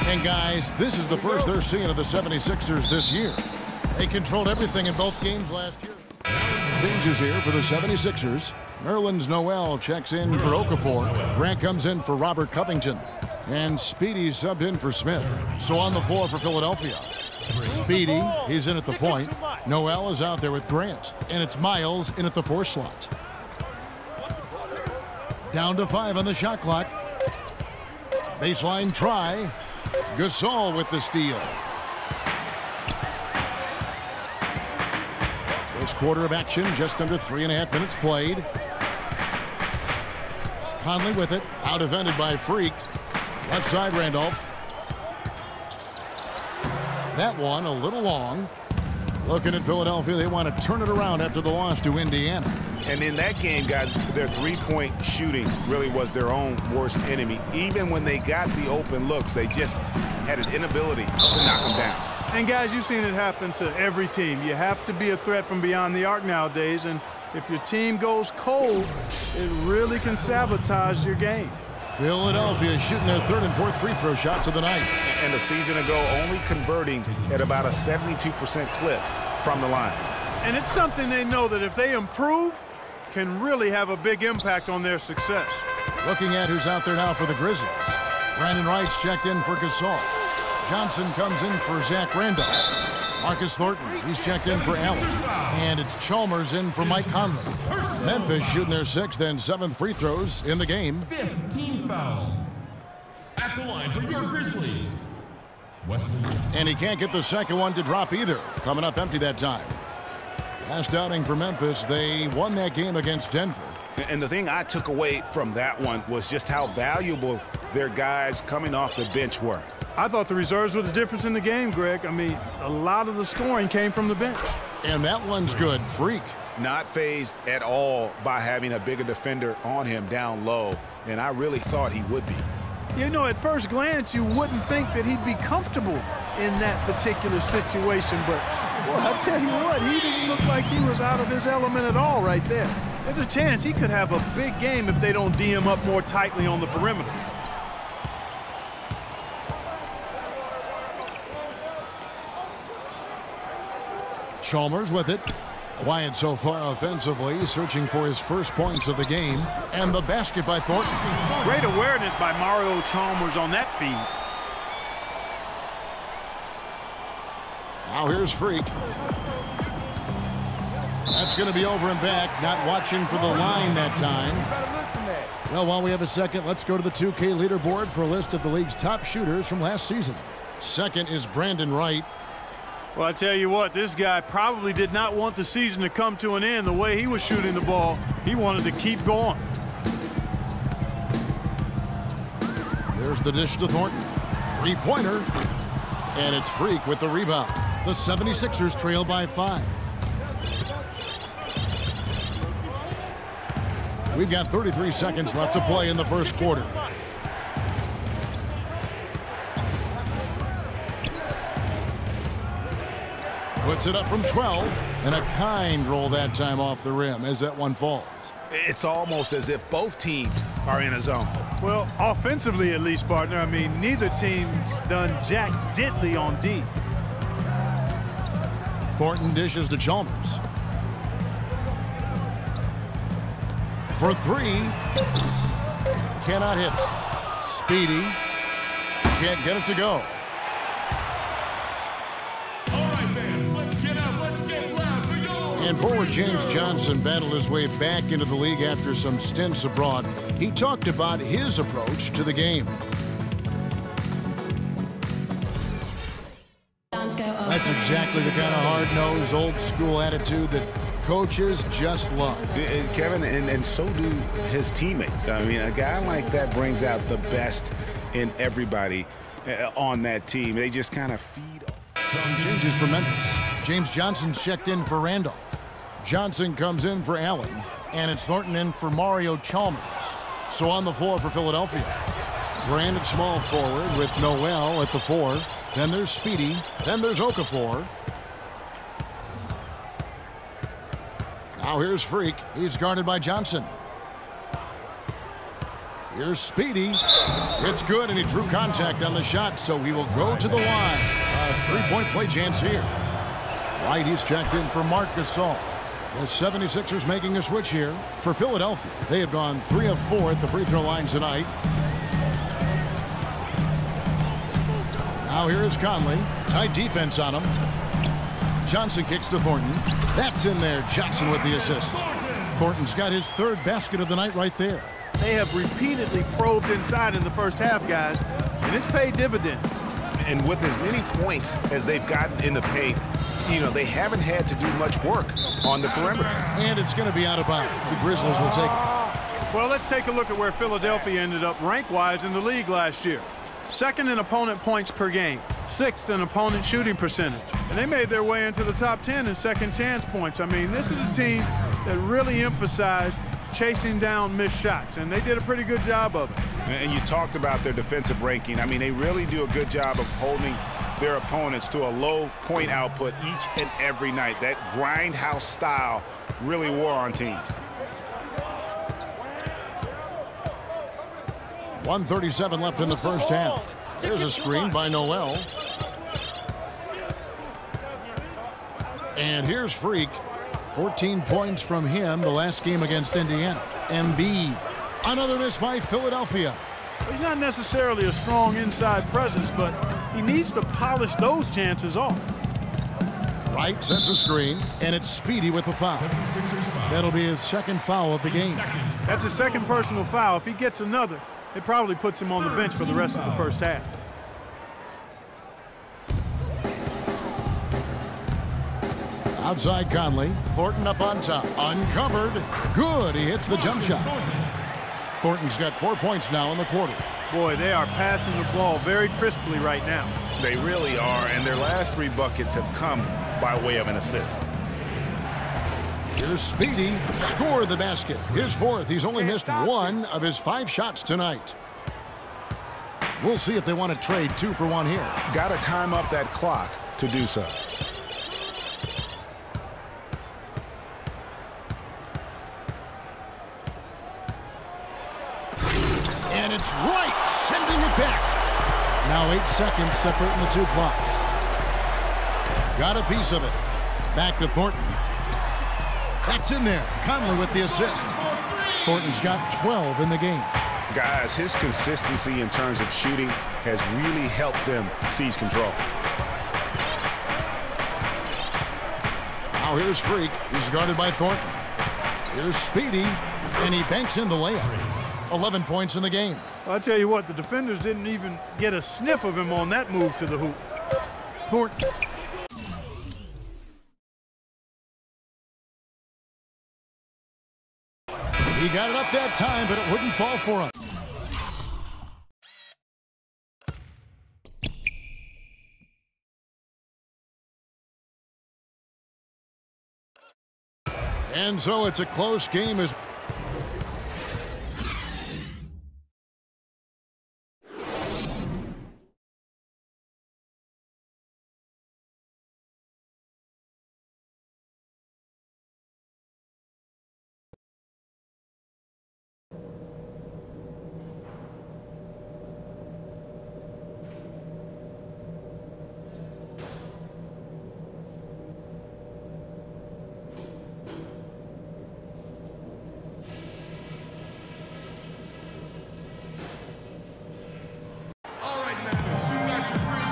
And guys, this is the first they're seeing of the 76ers this year. They controlled everything in both games last year. Changes here for the 76ers. Nerlens Noel checks in for Okafor. Grant comes in for Robert Covington. And Speedy subbed in for Smith. So on the floor for Philadelphia. Speedy, he's in at the point. Noel is out there with Grant. And it's Miles in at the 4 slot. Down to 5 on the shot clock. Baseline try. Gasol with the steal. First quarter of action, just under 3.5 minutes played. Conley with it, out defended by Freak. Left side, Randolph. That one a little long. Looking at Philadelphia, they want to turn it around after the loss to Indiana. And in that game, guys, their three-point shooting really was their own worst enemy. Even when they got the open looks, they just had an inability to knock them down. And guys, you've seen it happen to every team. You have to be a threat from beyond the arc nowadays, and if your team goes cold, it really can sabotage your game. Philadelphia shooting their 3rd and 4th free throw shots of the night. And a season ago, only converting at about a 72% clip from the line. And it's something they know that if they improve, can really have a big impact on their success. Looking at who's out there now for the Grizzlies. Brandon Wright's checked in for Gasol. Johnson comes in for Zach Randolph. Marcus Thornton, he's checked in for Allen. And it's Chalmers in for Mike Conley. Memphis shooting their 6th and 7th free throws in the game. 5th team foul. At the line for your Grizzlies. Weston. And he can't get the second one to drop either. Coming up empty that time. Last outing for Memphis, they won that game against Denver. And the thing I took away from that one was just how valuable their guys coming off the bench were. I thought the reserves were the difference in the game, Greg. I mean, a lot of the scoring came from the bench. And that one's good. Freak. Not fazed at all by having a bigger defender on him down low, and I really thought he would be. You know, at first glance, you wouldn't think that he'd be comfortable in that particular situation, but well, I'll tell you what, he didn't look like he was out of his element at all right there. There's a chance he could have a big game if they don't D him up more tightly on the perimeter. Chalmers with it. Quiet so far offensively, searching for his first points of the game. And the basket by Thornton. Great awareness by Mario Chalmers on that feed. Now here's Freak. That's going to be over and back. Not watching for the line that time. Well, while we have a second, let's go to the 2K leaderboard for a list of the league's top shooters from last season. Second is Brandon Wright. Well, I tell you what, this guy probably did not want the season to come to an end the way he was shooting the ball. He wanted to keep going. There's the dish to Thornton. Three-pointer. And it's Freak with the rebound. The 76ers trail by 5. We've got 33 seconds left to play in the first quarter. Puts it up from 12, and a kind roll that time off the rim as that one falls. It's almost as if both teams are in a zone. Well, offensively at least, partner. I mean, neither team's done jack diddly on D. Thornton dishes to Chalmers. For 3. Cannot hit. Speedy. Can't get it to go. And forward James Johnson battled his way back into the league after some stints abroad. He talked about his approach to the game. That's exactly the kind of hard-nosed, old-school attitude that coaches just love. Kevin, and so do his teammates. I mean, a guy like that brings out the best in everybody on that team. They just kind of feed. Some changes for Memphis. James Johnson's checked in for Randolph. Johnson comes in for Allen. And it's Thornton in for Mario Chalmers. So on the floor for Philadelphia. Brandon small forward with Noel at the 4. Then there's Speedy. Then there's Okafor. Now here's Freak. He's guarded by Johnson. Here's Speedy. It's good, and he drew contact on the shot, so he will go to the line. A three-point play chance here. Right, he's checked in for Marc Gasol. The 76ers making a switch here for Philadelphia. They have gone 3 of 4 at the free throw line tonight. Now here is Conley. Tight defense on him. Johnson kicks to Thornton. That's in there. Johnson with the assist. Thornton's got his third basket of the night right there. They have repeatedly probed inside in the first half, guys, and it's paid dividends. And with as many points as they've gotten in the paint, you know, they haven't had to do much work on the perimeter. And it's going to be out of bounds. The Grizzlies will take it. Well, let's take a look at where Philadelphia ended up rank-wise in the league last year. Second in opponent points per game, 6th in opponent shooting percentage. And they made their way into the top 10 in second chance points. I mean, this is a team that really emphasized chasing down missed shots, and they did a pretty good job of it. And you talked about their defensive ranking. I mean, they really do a good job of holding their opponents to a low point output each and every night. That grindhouse style really wore on teams. 1:37 left in the first half. There's a screen by Noel. And here's Freak. 14 points from him the last game against Indiana. Embiid. Another miss by Philadelphia. He's not necessarily a strong inside presence, but he needs to polish those chances off. Wright sets a screen, and it's Speedy with the foul. That'll be his second foul of the game. That's his second personal foul. If he gets another, it probably puts him on the bench for the rest of the first half. Outside Conley. Thornton up on top. Uncovered. Good. He hits the jump shot. Thornton's got 4 points now in the quarter. Boy, they are passing the ball very crisply right now. They really are, and their last 3 buckets have come by way of an assist. Here's Speedy. Score the basket. His 4th. He's only missed 1 of his 5 shots tonight. We'll see if they want to trade 2 for 1 here. Got to time up that clock to do so. And it's Wright sending it back. Now 8 seconds separating the 2 clocks. Got a piece of it. Back to Thornton. That's in there. Conley with the assist. Thornton's got 12 in the game. Guys, his consistency in terms of shooting has really helped them seize control. Now here's Freak. He's guarded by Thornton. Here's Speedy. And he banks in the layup. 11 points in the game. Well, I'll tell you what, the defenders didn't even get a sniff of him on that move to the hoop. Thornton. He got it up that time, but it wouldn't fall for him. And so it's a close game as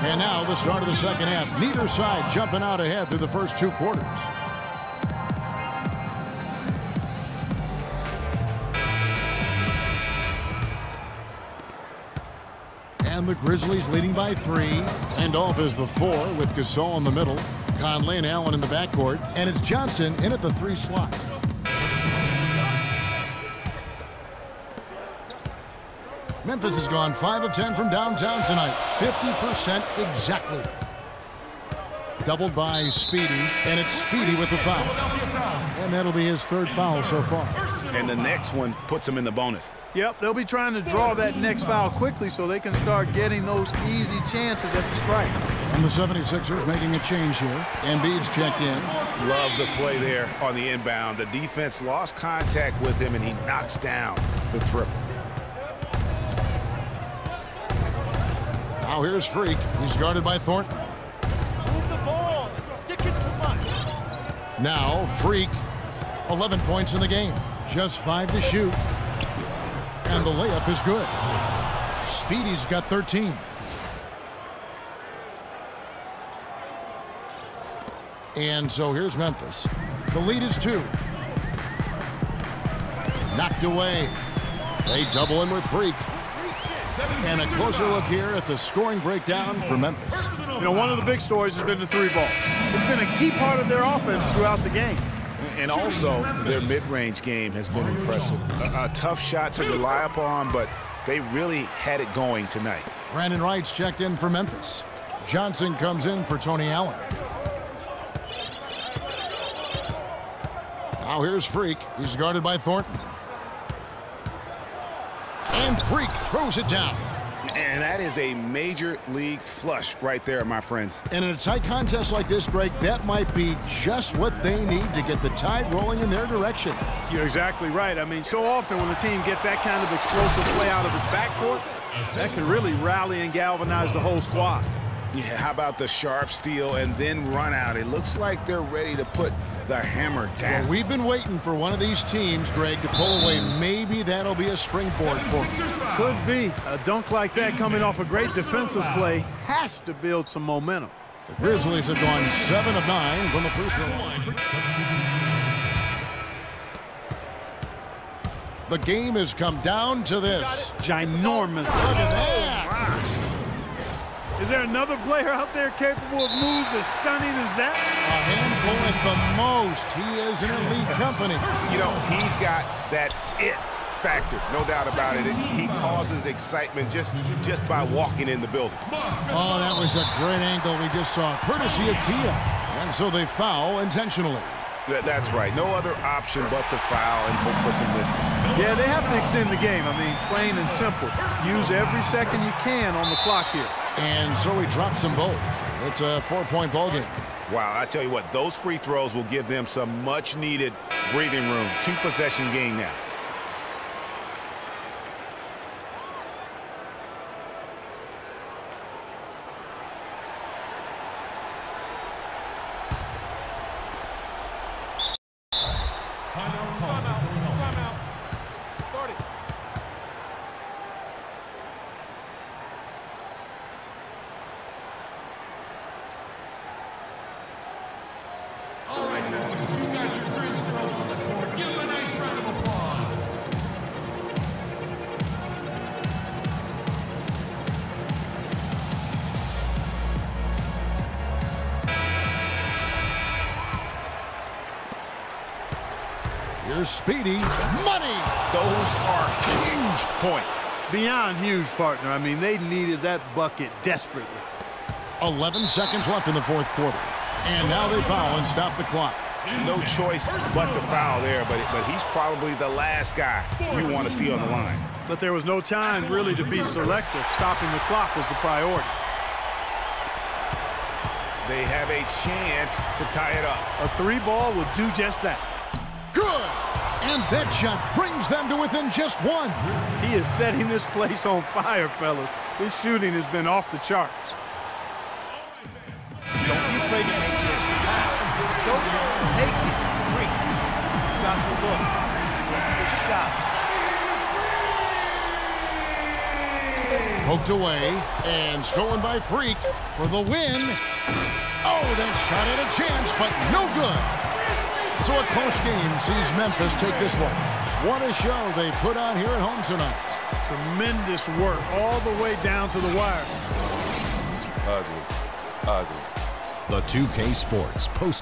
And now the start of the second half. Neither side jumping out ahead through the first 2 quarters. And the Grizzlies leading by 3. And off is the 4 with Gasol in the middle. Conley and Allen in the backcourt. And it's Johnson in at the 3 slot. Memphis has gone 5 of 10 from downtown tonight. 50% exactly. Doubled by Speedy, and it's Speedy with the foul. And that'll be his 3rd foul so far. And the next one puts him in the bonus. Yep, they'll be trying to draw that next foul quickly so they can start getting those easy chances at the strike. And the 76ers making a change here. Embiid's checked in. Love the play there on the inbound. The defense lost contact with him, and he knocks down the triple. Now here's Freak. He's guarded by Thornton. Move the ball and stick it too much. Now Freak, 11 points in the game. Just 5 to shoot. And the layup is good. Speedy's got 13. And so here's Memphis. The lead is 2. Knocked away. They double in with Freak. And a closer look here at the scoring breakdown for Memphis. You know, one of the big stories has been the 3-ball. It's been a key part of their offense throughout the game. And also, their mid-range game has been impressive. A tough shot to rely upon, but they really had it going tonight. Brandon Wright's checked in for Memphis. Johnson comes in for Tony Allen. Now here's Freak. He's guarded by Thornton. And Freak throws it down. And that is a major league flush right there, my friends. And in a tight contest like this, Greg, that might be just what they need to get the tide rolling in their direction. You're exactly right. I mean, so often when a team gets that kind of explosive play out of its backcourt, that can really rally and galvanize the whole squad. Yeah, how about the sharp steal and then run out? It looks like they're ready to put the hammer down. Well, we've been waiting for one of these teams, Greg, to pull away. Maybe that'll be a springboard for them. Could be. A dunk like that coming off a great defensive play has to build some momentum. The Grizzlies have gone 7 of 9 from the free throw line. The game has come down to this. Ginormous. Look at that. Is there another player out there capable of moves as stunning as that? A handful at the most. He is in elite company. You know, he's got that it factor, no doubt about it. He causes excitement just by walking in the building. Oh, that was a great angle we just saw, courtesy of Kia. And so they foul intentionally. That's right. No other option but to foul and hope for some misses. Yeah, they have to extend the game. I mean, plain and simple. Use every second you can on the clock here. And so he drops them both. It's a 4-point ball game. Wow, I tell you what, those free throws will give them some much-needed breathing room. 2-possession game now. Here's Speedy. Money! Those are huge points. Beyond huge, partner. I mean, they needed that bucket desperately. 11 seconds left in the fourth quarter. And now they foul and stop the clock. No choice but to foul there, but he's probably the last guy you want to see on the line. But there was no time really to be selective. Stopping the clock was the priority. They have a chance to tie it up. A 3-ball will do just that. Good! And that shot brings them to within just 1. He is setting this place on fire, fellas. His shooting has been off the charts. Don't be afraid to make this. Go take it. Freak. You got the look. Good shot. Poked away and stolen by Freak for the win. Oh, that shot had a chance, but no good. So a close game sees Memphis take this one. What a show they put on here at home tonight. Tremendous work all the way down to the wire. Ugly. The 2K Sports post.